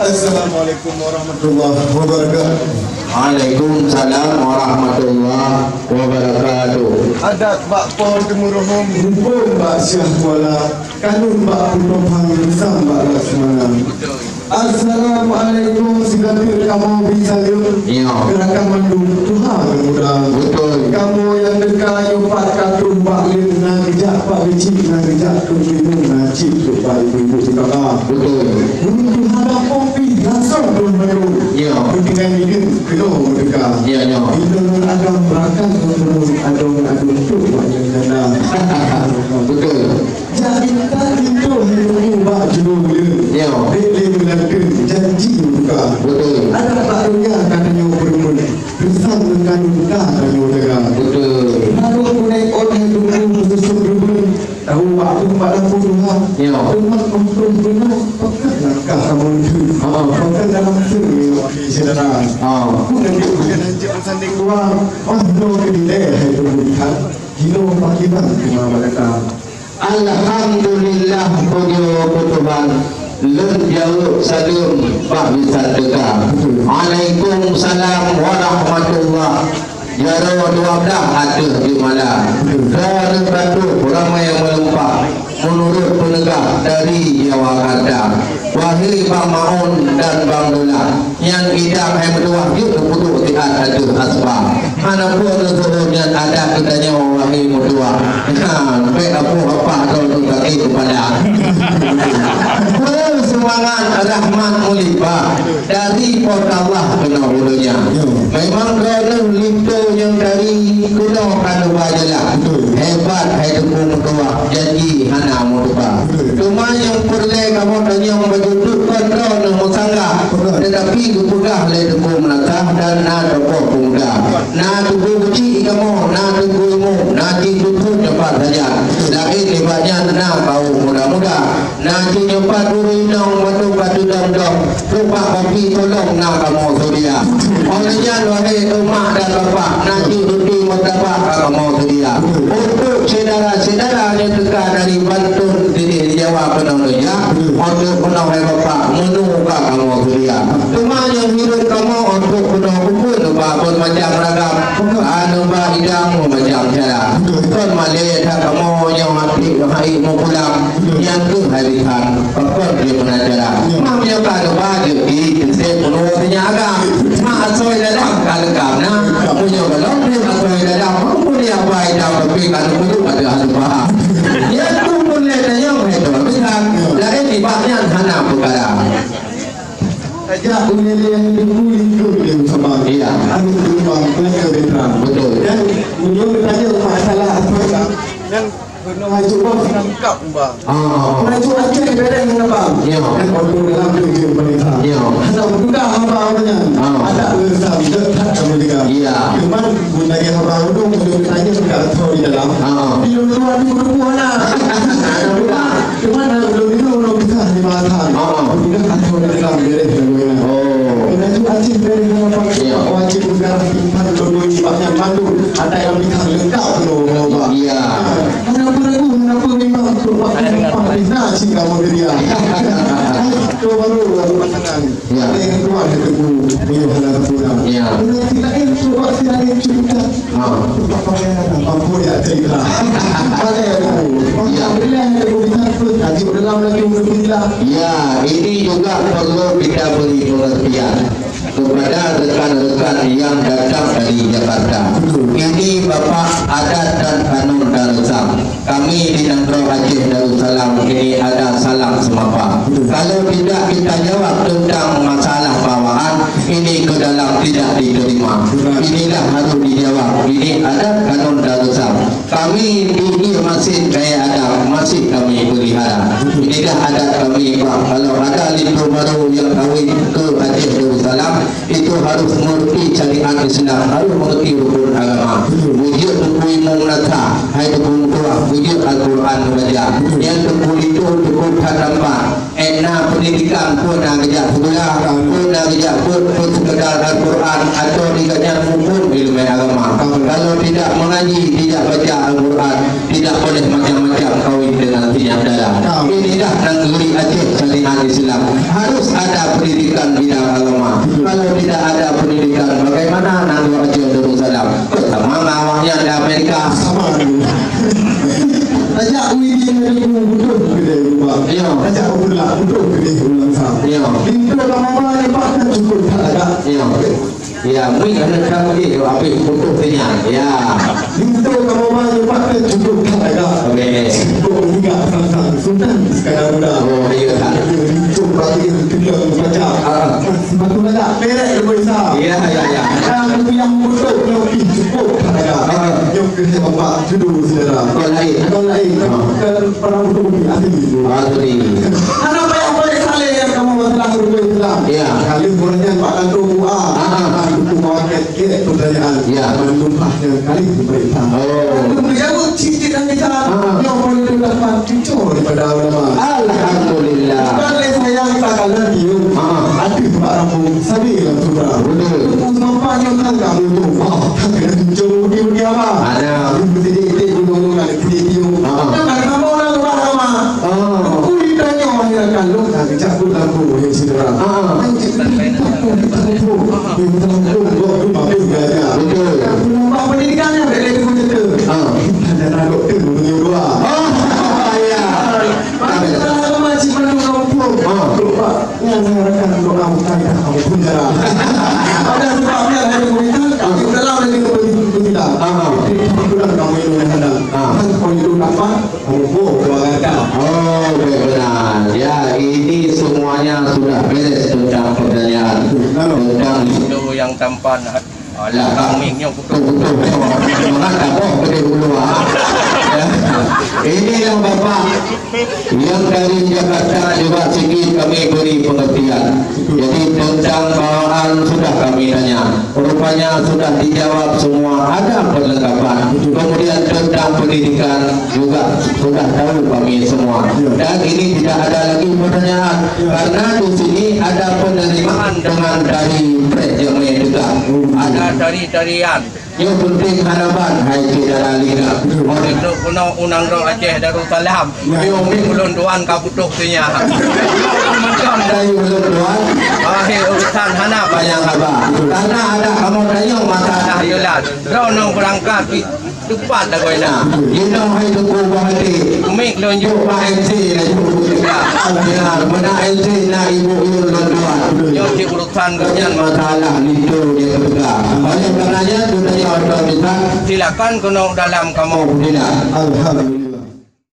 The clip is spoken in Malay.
Assalamualaikum warahmatullahi wabarakatuh. Waalaikumsalam warahmatullahi wabarakatuh. Adat bak pohon temuruhum, hukum bak syah wala, kanun bak putuhang sambak laksamana. Assalamualaikum segatir kamu bisa yuk. Ya. Gerakan mendung Tuhan mudah. Betul. Kamu yang dekat yupat katung bak lin na gejak bak becik na gejak tumbinu na cik tu bak ibu kakak. Betul. Untuk hadap kopi langsung belum baru. Ya. Ketika ini kilo dekat. Ya, ya. Indon agam berakan untuk adong tu banyak jana. Betul. Jadi tadi tu hidup bak juru dia. Ya. Dia melakukan janji buka. Betul. Ada barunya katanya bermula. Bersama dengan buka katanya dekat. Betul. Lalu mulai orang dulu susun bermula. Tahu waktu pada puluhan. Ya. Rumah komprom benar. Pakai langkah kamu itu. Pakai dalam sini. Saudara. Aku dan dia bukan hanya bersanding luar. Oh, no, dia itu bukan. Hilo pakiban kemana mereka. Alhamdulillah puji Tuhan. Lun jauh salam Pak Wisata. Waalaikumsalam warahmatullahi. Jaro 12 ada di malam. Dari batu ramai yang melempah menurut penegak dari Jawakarta. Wahai Bang Maun dan Bang Dola yang idam yang berdua yuk keputuk tihat ada asbah. Manapun sebenarnya ada katanya wahai berdua. Baik apa atau kaki kepada. Semangat rahmat mulibah dari Allah kena hulunya. Memang kerana lipo yang dari kuno kanu bajalah. Hebat hai tepung tua janji hana mutua. Cuma yang perlu kamu dan yang berduduk kontrol dan musangga. Tetapi kemudah le tepung menatah dan na tepung pemuda. Na tepung kecil kamu, na tepung mu, na tepung cepat saja. Lagi hebatnya na bau muda-muda. Na cepat turun batu dong-dong. Lupa kopi tolong na kamu sudia. Olehnya wahai emak dan bapak, nanti ruti matapak kamu sudia. Untuk saudara-saudara yang dekat dari Bantul di Jawa Penangnya, untuk penuh hai bapak menunggu kamu sudia. Cuma yang hidup kamu untuk penuh pun pun macam ragam. Anu ba hidang macam cara. Kon malay kamu yang mati hai mau pulang yang tu harikan. Pakon dia pengacara. Mak punya kalau baju di saya penuhnya agam. Mak asoi dalam kalau karena punya kalau dia asoi dalam punya baik dalam tapi kalau perlu ada hal ya tu boleh tanya itu bukan lain ibadahnya hana perkara. Ajak unyeli yang hidup yang sama. Iya. Anu rumah mereka berterang. Betul. Dan beliau bertanya masalah apa yang kena cuba menangkap bang. Kena cuba cek beda yang bang. Ya. Dan orang dalam video mereka. Ya. Ada buka hamba orangnya. Ada bersama dekat sama dia. Iya. Cuman bunyi hamba orang beliau bertanya tidak tahu di dalam. Beliau keluar di mana? Cuman belum itu orang kita di mana? Beliau tak tahu di dalam beres. Kena cuba cek beda yang bang. Wajib negara timpan dulu banyak malu. Ada yang bintang lengkap loh. Iya. Kenapa memang Pak si kamu dia. Itu baru pasangan. Ada yang keluar dari tubuh beliau hendak pulang. Tidak itu tidak cerita. Apa dia cerita? Ada alhamdulillah ada berita tadi dalam lagi alhamdulillah. Ya, ini juga perlu kita beri pengertian kepada rekan-rekan yang datang dari Jakarta. Ini Bapak Adat dan Kanun Darussalam. Kami di Negara Aceh Darussalam ini ada salam semapa. Kalau tidak kita jawab tentang masalah bawaan ini ke dalam tidak diterima. Inilah harus dijawab. Ini Adat Kanun Darussalam. Kami ini masih gaya adat, masih kami pelihara. Inilah adat kami Pak. Kalau ada lintu baru yang kahwin ke Aceh Darussalam itu harus mengerti syariat Islam, harus mengerti rukun agama. Wujud tubuh menata, hai tubuh tua, wujud Al-Quran membaca. Yang tubuh itu tubuh katapan. Enak pendidikan pun nak kerja sekolah, pun nak kerja pun sekedar Al-Quran atau dikatakan pun ilmu agama. Kalau tidak mengaji, tidak baca Al-Quran, tidak boleh macam-macam kawin dengan tiap darah. Inilah negeri Aceh syariat pembinaan Islam harus ada pendidikan bidang agama. Kalau tidak ada pendidikan, bagaimana Nabi Darussalam? Sama awaknya di Amerika. Sama ni. Tajak uji ni betul kedai rumah. Ya. Tajak ulang betul kedai ulang sah. Ya. Pintu lama ni pakai cukup tak ada. Ya. Ya, mungkin ada kamu dia apa foto tanya. Ya. Pintu lama ni pakai cukup tak ada. Okey. Cukup juga sang sultan sekarang dah. Oh, iya tak. Pintu berarti kedai baca. Sebab tu ada merek lebih sah. Ya, ya, ya. Yang betul yang cukup tak ada. Yang kedai bapak judul saudara. Kau lain. Kalau lain kan para betul asli itu. Tadi. Anak yang boleh saleh yang kamu masalah rukun Islam. Ya. Kali gorengnya Pak Lantu Mua. Itu market ke pertanyaan. Ya. Menumpahnya kali berita. Oh. Kemudian cicit dan kita yang boleh dapat cucur daripada ulama. Alhamdulillah. Kalau saya tak kalah dia. Ada Pak Rambu Sabil sudah. Betul. Sampai yang tangga itu. Tak kena cucur dia apa? Ada. Tidak gunung nak video. Jangan kamu orang ulama. Kuitanya mahirkan lu tak cabut lampu yang saudara. Rumah pendidikannya dari komputer. Ada doktor punya dua. Ya. Kalau masih perlu kamu yang mengharapkan doa mutanya kamu pun jarang. Ada sebabnya ada komunitas kami dalam dari komunitas. Kebetulan kamu yang ada. Kalau itu dapat kamu doakan. Oh, benar. Ya, ini semuanya sudah beres tentang pertanyaan. Tentang itu yang tampan alah kambingnya betul. Mengapa kau pergi dulu? Ini yang Bapak yang dari Jakarta juga sedikit kami beri pengertian. Jadi tentang bawaan sudah kami tanya. Rupanya sudah dijawab semua, ada perlengkapan. Kemudian tentang pendidikan juga sudah tahu kami semua. Dan ini tidak ada lagi pertanyaan karena di sini ada penerimaan dengan dari Prejeme juga. ada dari-darian Yang penting harapan hai saudara liga. itu kuno unang ro Aceh Darussalam yo ulun duan kabutuh tunya macam Dari belum tuan akhir urusan hana banyak apa? Karena ada kamu tanya masalah. dah yulat ro nong berangkat cepat dah kau nak Kita hai tu bahati. mik lonjuk Jumpa MC lah juga. Ya, mana MC nak ibu ulun tuan. yo di urusan Banyak masalah itu dia tegak. Oleh karenanya dunia orang bisa silakan kuno dalam kamu tidak. Alhamdulillah.